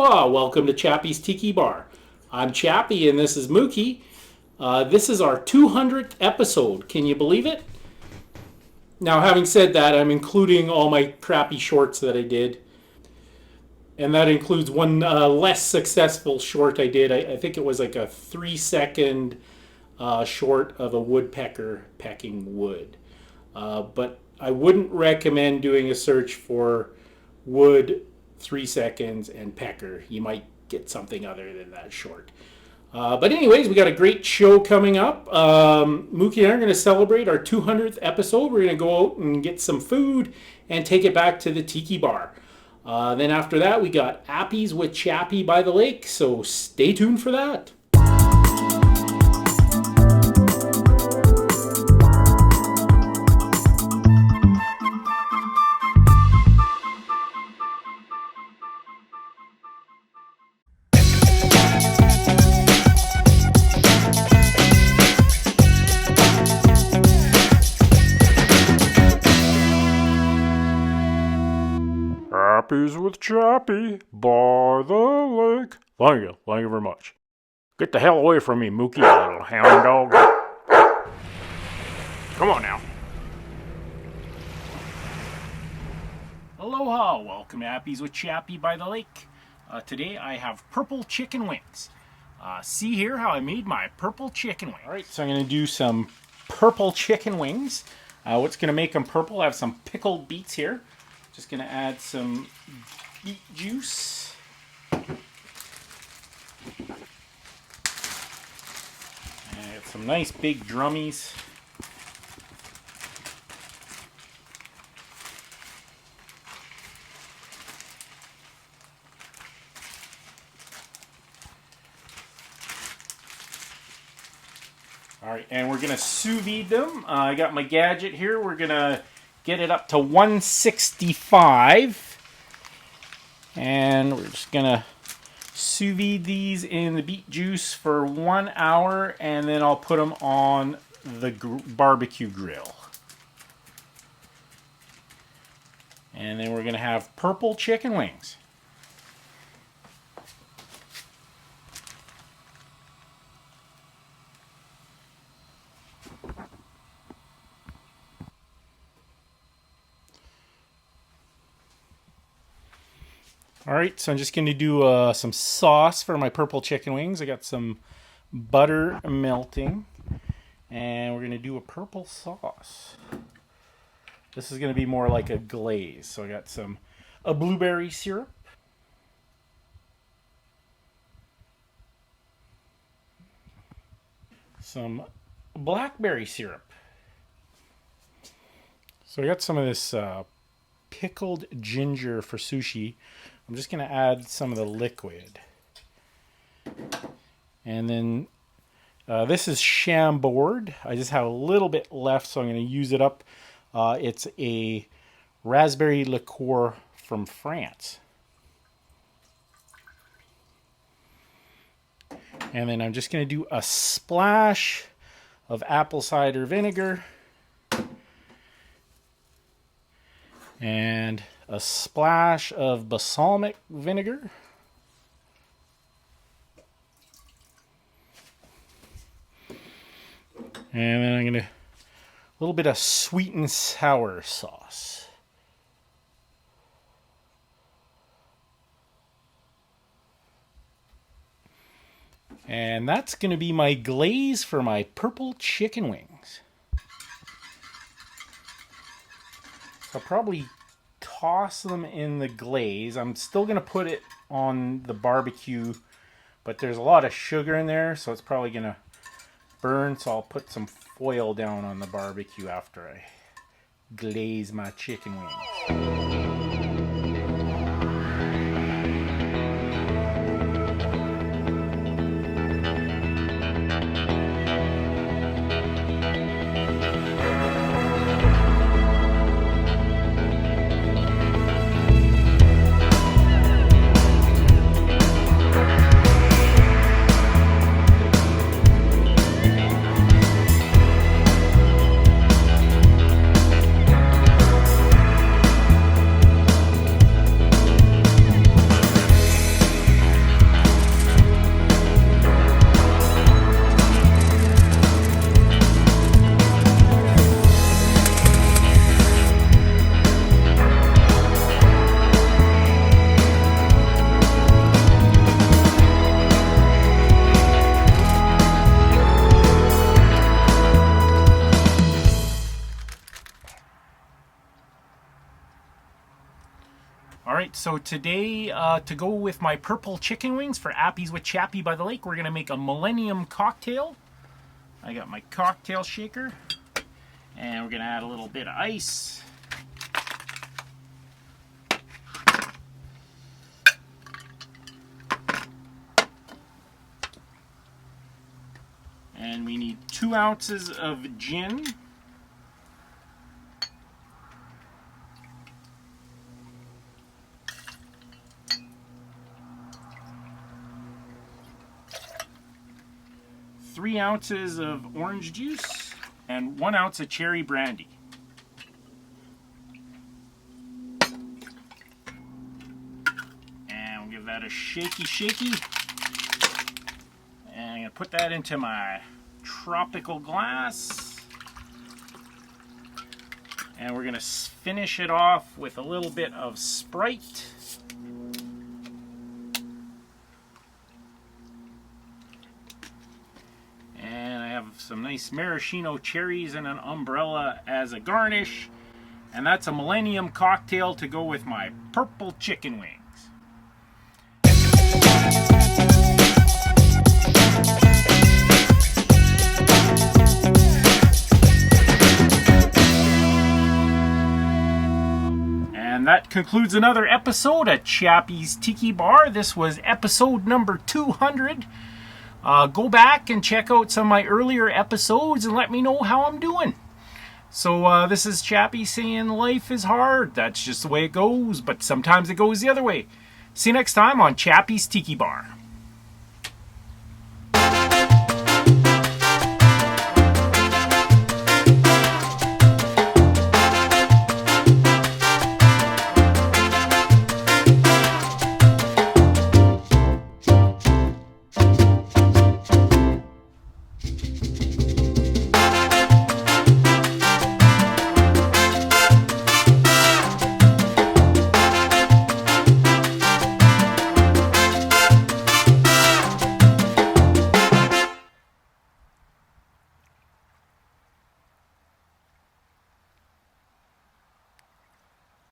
Aloha! Welcome to Chappy's Tiki Bar. I'm Chappy and this is Mookie. This is our 200th episode. Can you believe it? Now, having said that, I'm including all my crappy shorts that I did. And that includes one less successful short I did. I think it was like a 3-second short of a woodpecker pecking wood. But I wouldn't recommend doing a search for wood 3 seconds and pecker. You might get something other than that short. But anyways, we got a great show coming up. Mookie and I are going to celebrate our 200th episode. We're going to go out and get some food and take it back to the Tiki Bar. Then after that, we got Appies with Chappy by the lake. So stay tuned for that. Appies with Chappy by the lake. Thank you very much. Get the hell away from me, Mookie, you little hound dog. Come on now. Aloha! Welcome to Appies with Chappy by the lake. Today I have purple chicken wings. See here how I made my purple chicken wings. Alright, so I'm going to do some purple chicken wings. What's going to make them purple? I have some pickled beets here. Just going to add some beet juice. And got some nice big drummies. Alright, and we're going to sous vide them. I got my gadget here. We're going to get it up to 165. And we're just going to sous vide these in the beet juice for 1 hour. And then I'll put them on the barbecue grill. And then we're going to have purple chicken wings. Alright, so I'm just going to do some sauce for my purple chicken wings. I got some butter melting. And we're going to do a purple sauce. This is going to be more like a glaze. So I got a blueberry syrup. Some blackberry syrup. So I got some of this pickled ginger for sushi. I'm just going to add some of the liquid. And then this is Chambord. I just have a little bit left, so I'm going to use it up. It's a raspberry liqueur from France. And then I'm just going to do a splash of apple cider vinegar. And a splash of balsamic vinegar. And then I'm going to, a little bit of sweet and sour sauce. And that's going to be my glaze for my purple chicken wings. I'll probably toss them in the glaze. I'm still going to put it on the barbecue, but there's a lot of sugar in there, so it's probably going to burn, so I'll put some foil down on the barbecue after I glaze my chicken wings. right, so today to go with my purple chicken wings for Appies with Chappy by the lake, we're going to make a Millennium Cocktail. I got my cocktail shaker, and we're going to add a little bit of ice. And we need 2 ounces of gin. Three ounces of orange juice and 1 ounce of cherry brandy. And we'll give that a shaky. And I'm going to put that into my tropical glass. And we're going to finish it off with a little bit of Sprite. Some nice maraschino cherries and an umbrella as a garnish. And that's a Millennium Cocktail to go with my purple chicken wings. And that concludes another episode at Chappy's Tiki Bar. This was episode number 200. Go back and check out some of my earlier episodes and let me know how I'm doing. So this is Chappy saying life is hard. That's just the way it goes, but sometimes it goes the other way. See you next time on Chappy's Tiki Bar.